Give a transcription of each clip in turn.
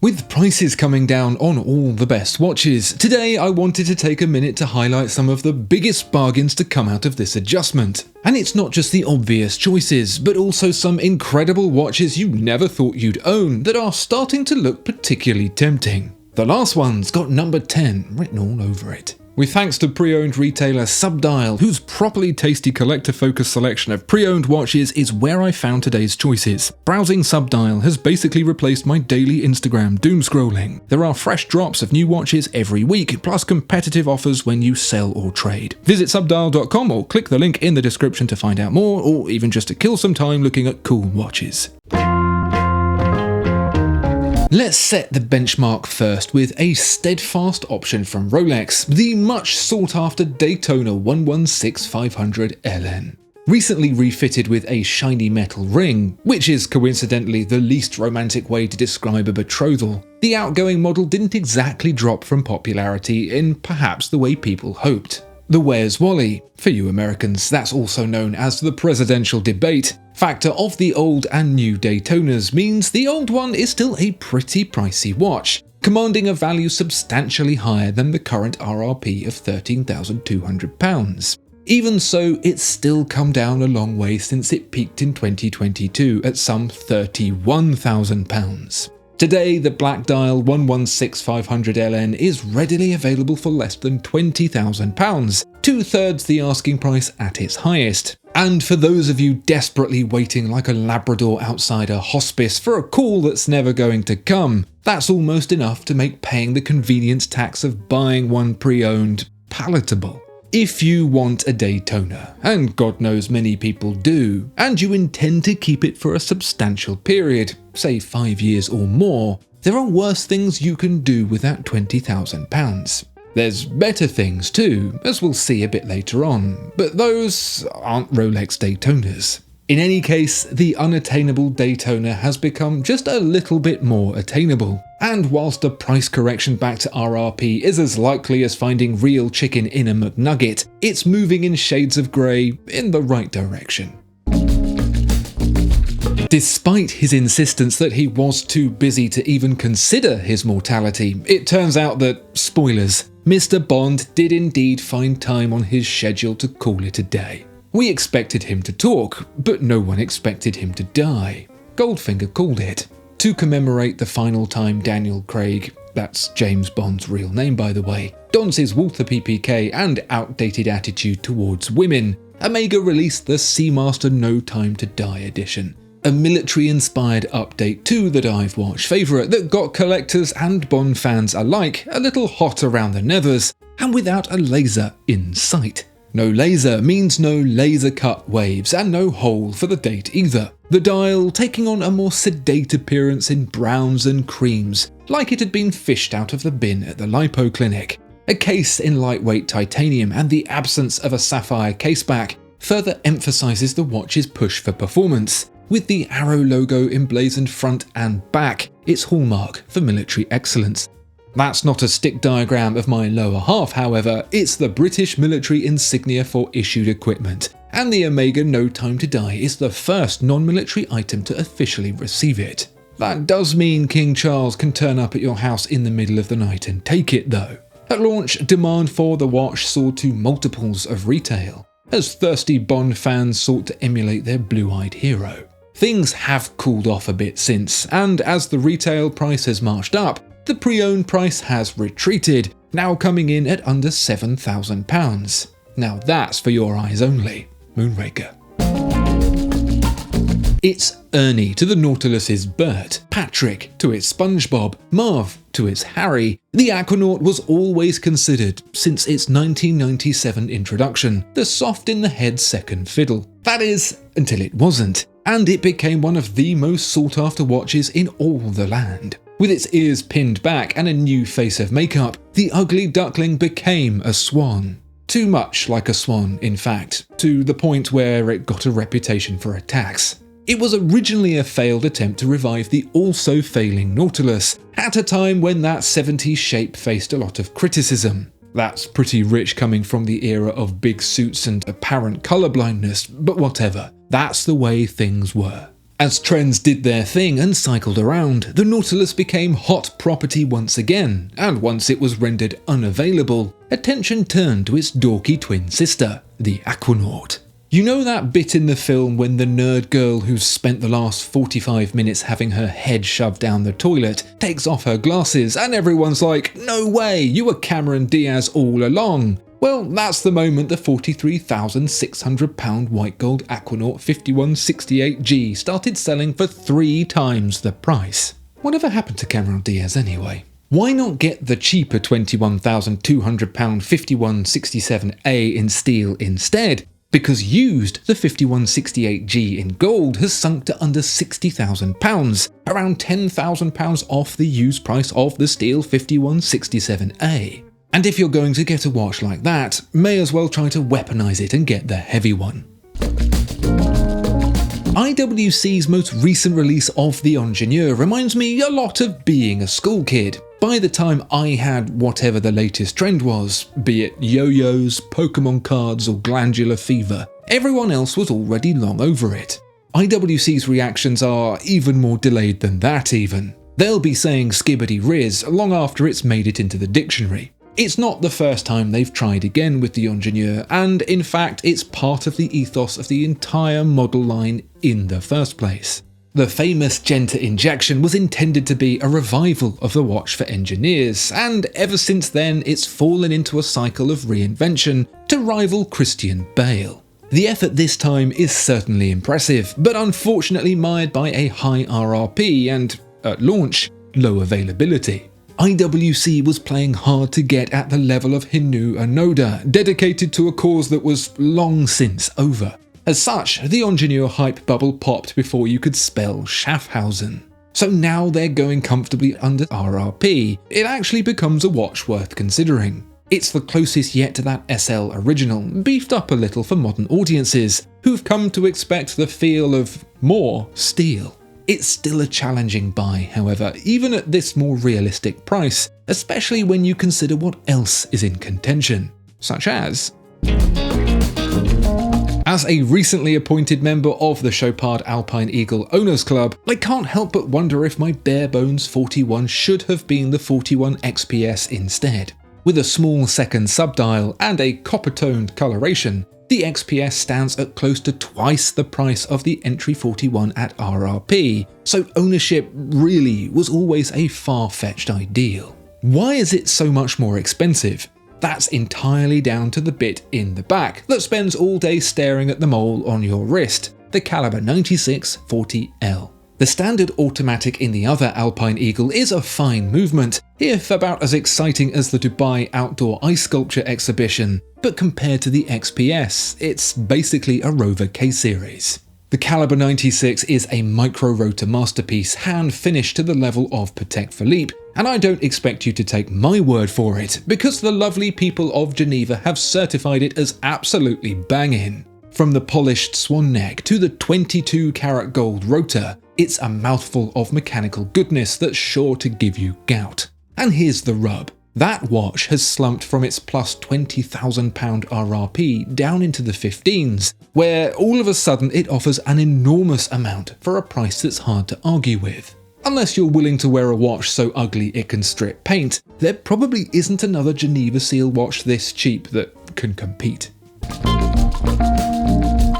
With prices coming down on all the best watches, today I wanted to take a minute to highlight some of the biggest bargains to come out of this adjustment. And it's not just the obvious choices, but also some incredible watches you never thought you'd own that are starting to look particularly tempting. The last one's got number 10 written all over it. With thanks to pre-owned retailer Subdial, whose properly tasty collector-focused selection of pre-owned watches is where I found today's choices. Browsing Subdial has basically replaced my daily Instagram doom scrolling. There are fresh drops of new watches every week, plus competitive offers when you sell or trade. Visit subdial.com or click the link in the description to find out more, or even just to kill some time looking at cool watches. Let's set the benchmark first with a steadfast option from Rolex, the much sought after Daytona 116500 LN. Recently refitted with a shiny metal ring, which is coincidentally the least romantic way to describe a betrothal, the outgoing model didn't exactly drop from popularity in perhaps the way people hoped. The Where's Wally, for you Americans, that's also known as the presidential debate, factor of the old and new Daytonas means the old one is still a pretty pricey watch, commanding a value substantially higher than the current RRP of £13,200. Even so, it's still come down a long way since it peaked in 2022 at some £31,000. Today, the Black Dial 116500 LN is readily available for less than £20,000, two-thirds the asking price at its highest. And for those of you desperately waiting like a Labrador outside a hospice for a call that's never going to come, that's almost enough to make paying the convenience tax of buying one pre-owned palatable. If you want a Daytona, and God knows many people do, and you intend to keep it for a substantial period, say 5 years or more, there are worse things you can do with that £20,000. There's better things too, as we'll see a bit later on, but those aren't Rolex Daytonas. In any case, the unattainable Daytona has become just a little bit more attainable, and whilst a price correction back to RRP is as likely as finding real chicken in a McNugget, it's moving in shades of grey in the right direction. Despite his insistence that he was too busy to even consider his mortality, it turns out that, spoilers, Mr. Bond did indeed find time on his schedule to call it a day. We expected him to talk, but no one expected him to die. Goldfinger called it. To commemorate the final time Daniel Craig, that's James Bond's real name by the way, dons his Walther PPK and outdated attitude towards women, Omega released the Seamaster No Time to Die edition. A military-inspired update to the dive watch favourite that got collectors and Bond fans alike a little hot around the nethers, and without a laser in sight. No laser means no laser cut waves and no hole for the date either. The dial taking on a more sedate appearance in browns and creams, like it had been fished out of the bin at the lipo clinic. A case in lightweight titanium and the absence of a sapphire caseback further emphasises the watch's push for performance, with the arrow logo emblazoned front and back, its hallmark for military excellence. That's not a stick diagram of my lower half, however, it's the British military insignia for issued equipment, and the Omega No Time to Die is the first non-military item to officially receive it. That does mean King Charles can turn up at your house in the middle of the night and take it though. At launch, demand for the watch soared to multiples of retail, as thirsty Bond fans sought to emulate their blue-eyed hero. Things have cooled off a bit since, and as the retail price has marched up, the pre-owned price has retreated, now coming in at under £7,000. Now that's for your eyes only. Moonraker. It's Ernie to the Nautilus's Bert, Patrick to its SpongeBob, Marv to its Harry. The Aquanaut was always considered, since its 1997 introduction, the soft-in-the-head second fiddle. That is, until it wasn't, and it became one of the most sought-after watches in all the land. With its ears pinned back and a new face of makeup, the ugly duckling became a swan. Too much like a swan, in fact, to the point where it got a reputation for attacks. It was originally a failed attempt to revive the also failing Nautilus, at a time when that 70s shape faced a lot of criticism. That's pretty rich coming from the era of big suits and apparent colourblindness, but whatever. That's the way things were. As trends did their thing and cycled around, the Nautilus became hot property once again, and once it was rendered unavailable, attention turned to its dorky twin sister, the Aquanaut. You know that bit in the film when the nerd girl who's spent the last 45 minutes having her head shoved down the toilet takes off her glasses and everyone's like, "No way, you were Cameron Diaz all along." Well, that's the moment the £43,600 white gold Aquanaut 5168G started selling for 3 times the price. Whatever happened to Cameron Diaz anyway? Why not get the cheaper £21,200 5167A in steel instead? Because used, the 5168G in gold has sunk to under £60,000, around £10,000 off the used price of the steel 5167A. And if you're going to get a watch like that, may as well try to weaponize it and get the heavy one. IWC's most recent release of the Ingenieur reminds me a lot of being a school kid. By the time I had whatever the latest trend was, be it yo-yos, Pokemon cards or glandular fever, everyone else was already long over it. IWC's reactions are even more delayed than that even. They'll be saying skibbity riz long after it's made it into the dictionary. It's not the first time they've tried again with the Ingenieur, and in fact it's part of the ethos of the entire model line in the first place. The famous Genta injection was intended to be a revival of the watch for engineers, and ever since then it's fallen into a cycle of reinvention to rival Christian Bale. The effort this time is certainly impressive, but unfortunately mired by a high RRP and, at launch, low availability. IWC was playing hard to get at the level of Hinu Onoda, dedicated to a cause that was long since over. As such, the Ingenieur hype bubble popped before you could spell Schaffhausen. So now they're going comfortably under RRP, it actually becomes a watch worth considering. It's the closest yet to that SL original, beefed up a little for modern audiences, who've come to expect the feel of more steel. It's still a challenging buy, however, even at this more realistic price, especially when you consider what else is in contention, such as... As a recently appointed member of the Chopard Alpine Eagle Owners Club, I can't help but wonder if my bare bones 41 should have been the 41 XPS instead. With a small second subdial and a copper-toned coloration, the XPS stands at close to twice the price of the entry 41 at RRP, so ownership really was always a far-fetched ideal. Why is it so much more expensive? That's entirely down to the bit in the back that spends all day staring at the mole on your wrist, the caliber 96 40L. The standard automatic in the other Alpine Eagle is a fine movement, if about as exciting as the Dubai Outdoor Ice Sculpture exhibition, but compared to the XPS, it's basically a Rover K-Series. The caliber 96 is a micro-rotor masterpiece, hand-finished to the level of Patek Philippe, and I don't expect you to take my word for it, because the lovely people of Geneva have certified it as absolutely banging. From the polished swan neck to the 22 karat gold rotor, it's a mouthful of mechanical goodness that's sure to give you gout. And here's the rub. That watch has slumped from its plus £20,000 RRP down into the 15s, where all of a sudden it offers an enormous amount for a price that's hard to argue with. Unless you're willing to wear a watch so ugly it can strip paint, there probably isn't another Geneva Seal watch this cheap that can compete.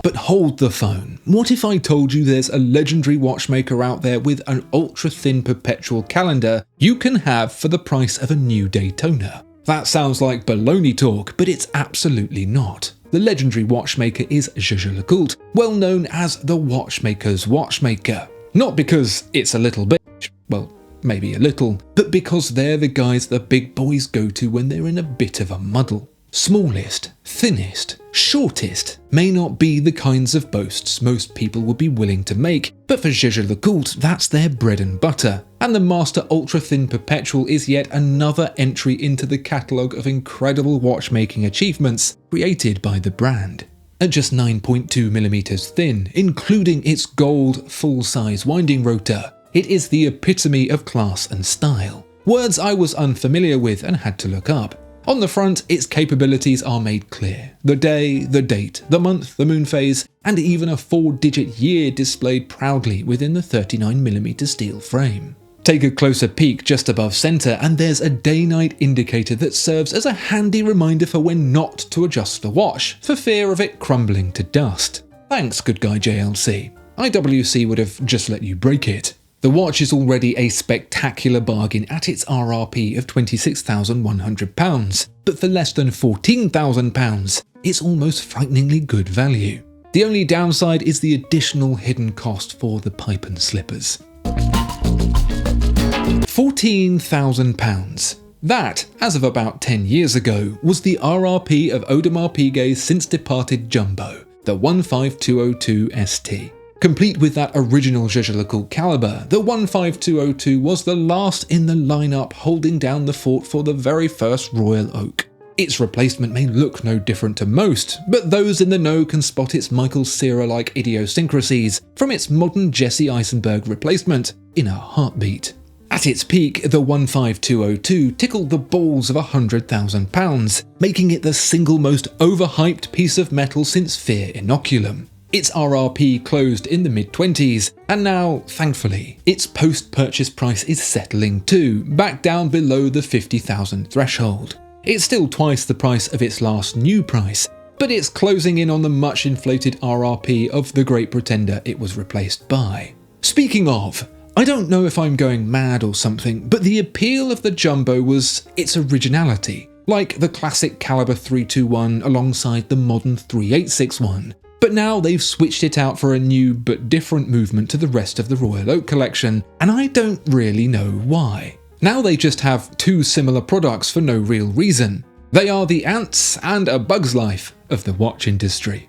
But hold the phone. What if I told you there's a legendary watchmaker out there with an ultra-thin perpetual calendar you can have for the price of a new Daytona? That sounds like baloney talk, but it's absolutely not. The legendary watchmaker is Jaeger-LeCoultre, well known as the watchmaker's watchmaker. Not because it's a little bitch, well, maybe a little, but because they're the guys the big boys go to when they're in a bit of a muddle. Smallest, thinnest, shortest may not be the kinds of boasts most people would be willing to make, but for Jaeger-LeCoultre that's their bread and butter, and the Master Ultra Thin Perpetual is yet another entry into the catalogue of incredible watchmaking achievements created by the brand. At just 9.2mm thin, including its gold full-size winding rotor, it is the epitome of class and style, words I was unfamiliar with and had to look up. On the front, its capabilities are made clear. The day, the date, the month, the moon phase, and even a 4-digit year displayed proudly within the 39mm steel frame. Take a closer peek just above centre and there's a day-night indicator that serves as a handy reminder for when not to adjust the watch, for fear of it crumbling to dust. Thanks, good guy JLC. IWC would have just let you break it. The watch is already a spectacular bargain at its RRP of £26,100, but for less than £14,000, it's almost frighteningly good value. The only downside is the additional hidden cost for the pipe and slippers. £14,000. That, as of about 10 years ago, was the RRP of Audemars Piguet's since departed jumbo, the 15202 ST. Complete with that original Jaeger-LeCoultre caliber, the 15202 was the last in the lineup holding down the fort for the very first Royal Oak. Its replacement may look no different to most, but those in the know can spot its Michael Cera-like idiosyncrasies from its modern Jesse Eisenberg replacement in a heartbeat. At its peak, the 15202 tickled the balls of £100,000, making it the single most overhyped piece of metal since Fear Inoculum. Its RRP closed in the mid-20s, and now, thankfully, its post-purchase price is settling too, back down below the £50,000 threshold. It's still twice the price of its last new price, but it's closing in on the much inflated RRP of the Great Pretender it was replaced by. Speaking of, I don't know if I'm going mad or something, but the appeal of the Jumbo was its originality, like the classic caliber 321 alongside the modern 3861. But now they've switched it out for a new but different movement to the rest of the Royal Oak collection, and I don't really know why. Now they just have two similar products for no real reason. They are the ants and a bug's life of the watch industry.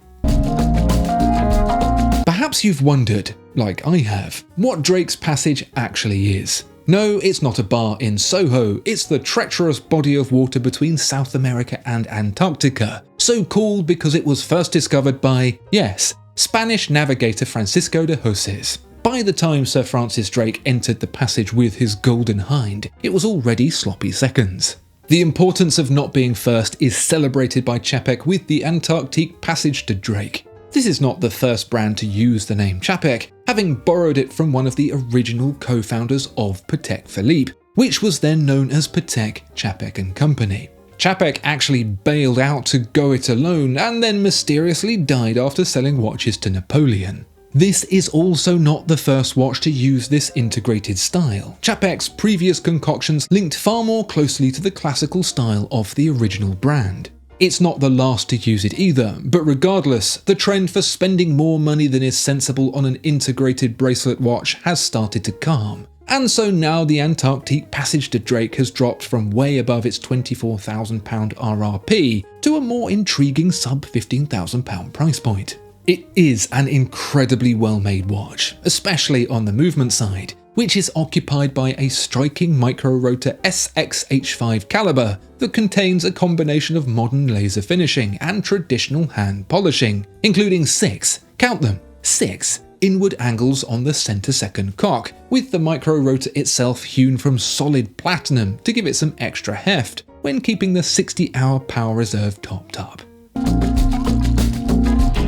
Perhaps you've wondered, like I have, what Drake's Passage actually is. No, it's not a bar in Soho, it's the treacherous body of water between South America and Antarctica, so called because it was first discovered by, yes, Spanish navigator Francisco de Hoces. By the time Sir Francis Drake entered the passage with his Golden Hind, it was already sloppy seconds. The importance of not being first is celebrated by Chapek with the Antarctique Passage to Drake. This is not the first brand to use the name Chapek, having borrowed it from one of the original co-founders of Patek Philippe, which was then known as Patek, Chapek and Company. Chapek actually bailed out to go it alone and then mysteriously died after selling watches to Napoleon. This is also not the first watch to use this integrated style. Chapek's previous concoctions linked far more closely to the classical style of the original brand. It's not the last to use it either, but regardless, the trend for spending more money than is sensible on an integrated bracelet watch has started to calm. And so now the Antarctique Passage to Drake has dropped from way above its £24,000 RRP to a more intriguing sub £15,000 price point. It is an incredibly well-made watch, especially on the movement side, which is occupied by a striking micro-rotor SXH5 caliber that contains a combination of modern laser finishing and traditional hand polishing, including 6, count them, 6 inward angles on the centre-second cock, with the micro-rotor itself hewn from solid platinum to give it some extra heft when keeping the 60-hour power reserve topped up.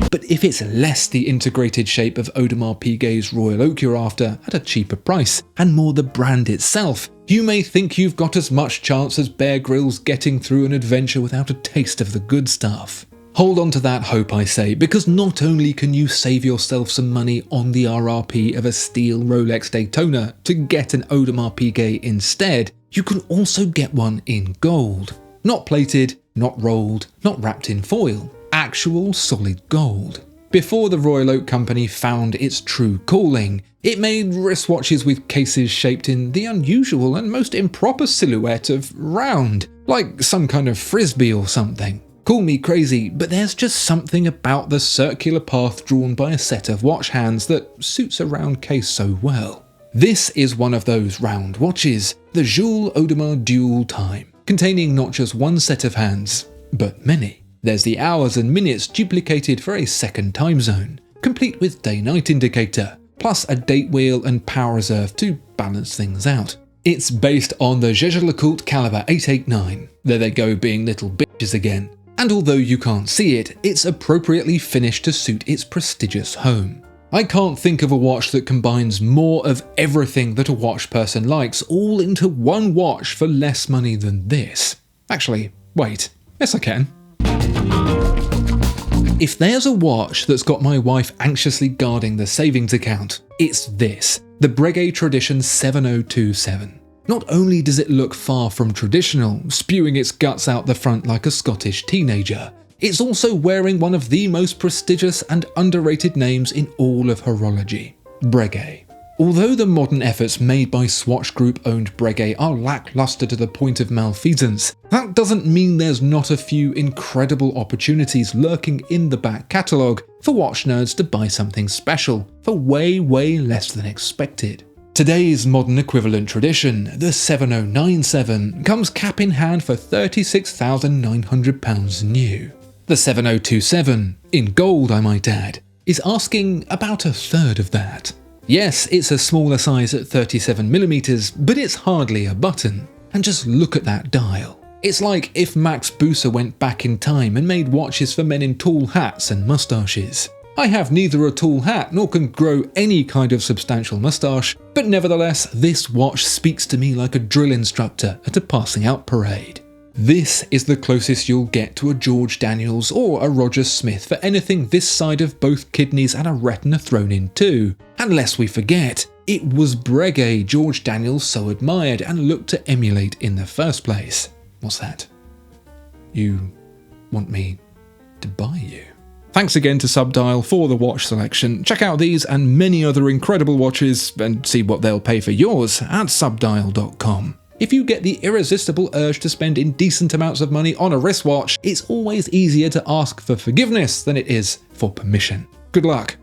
But if it's less the integrated shape of Audemars Piguet's Royal Oak you're after at a cheaper price, and more the brand itself, you may think you've got as much chance as Bear Grylls getting through an adventure without a taste of the good stuff. Hold on to that hope, I say, because not only can you save yourself some money on the RRP of a steel Rolex Daytona to get an Audemars Piguet instead, you can also get one in gold. Not plated, not rolled, not wrapped in foil. Actual solid gold. Before the Royal Oak Company found its true calling, it made wristwatches with cases shaped in the unusual and most improper silhouette of round, like some kind of frisbee or something. Call me crazy, but there's just something about the circular path drawn by a set of watch hands that suits a round case so well. This is one of those round watches, the Jules Audemars Dual Time, containing not just one set of hands, but many. There's the hours and minutes duplicated for a second time zone, complete with day-night indicator, plus a date wheel and power reserve to balance things out. It's based on the Jaeger-LeCoultre caliber 889, there they go being little bitches again, and although you can't see it, it's appropriately finished to suit its prestigious home. I can't think of a watch that combines more of everything that a watch person likes all into one watch for less money than this. Actually, wait, yes I can. If there's a watch that's got my wife anxiously guarding the savings account, it's this, the Breguet Tradition 7027. Not only does it look far from traditional, spewing its guts out the front like a Scottish teenager, it's also wearing one of the most prestigious and underrated names in all of horology, Breguet. Although the modern efforts made by Swatch Group-owned Breguet are lackluster to the point of malfeasance, that doesn't mean there's not a few incredible opportunities lurking in the back catalogue for watch nerds to buy something special for way less than expected. Today's modern equivalent tradition, the 7097, comes cap in hand for £36,900 new. The 7027, in gold I might add, is asking about a third of that. Yes, it's a smaller size at 37mm, but it's hardly a button. And just look at that dial. It's like if Max Buser went back in time and made watches for men in tall hats and moustaches. I have neither a tall hat nor can grow any kind of substantial moustache, but nevertheless, this watch speaks to me like a drill instructor at a passing out parade. This is the closest you'll get to a George Daniels or a Roger Smith for anything this side of both kidneys and a retina thrown in too. And lest we forget, it was Breguet George Daniels so admired and looked to emulate in the first place. What's that? You want me to buy you? Thanks again to Subdial for the watch selection. Check out these and many other incredible watches and see what they'll pay for yours at subdial.com. If you get the irresistible urge to spend indecent amounts of money on a wristwatch, it's always easier to ask for forgiveness than it is for permission. Good luck.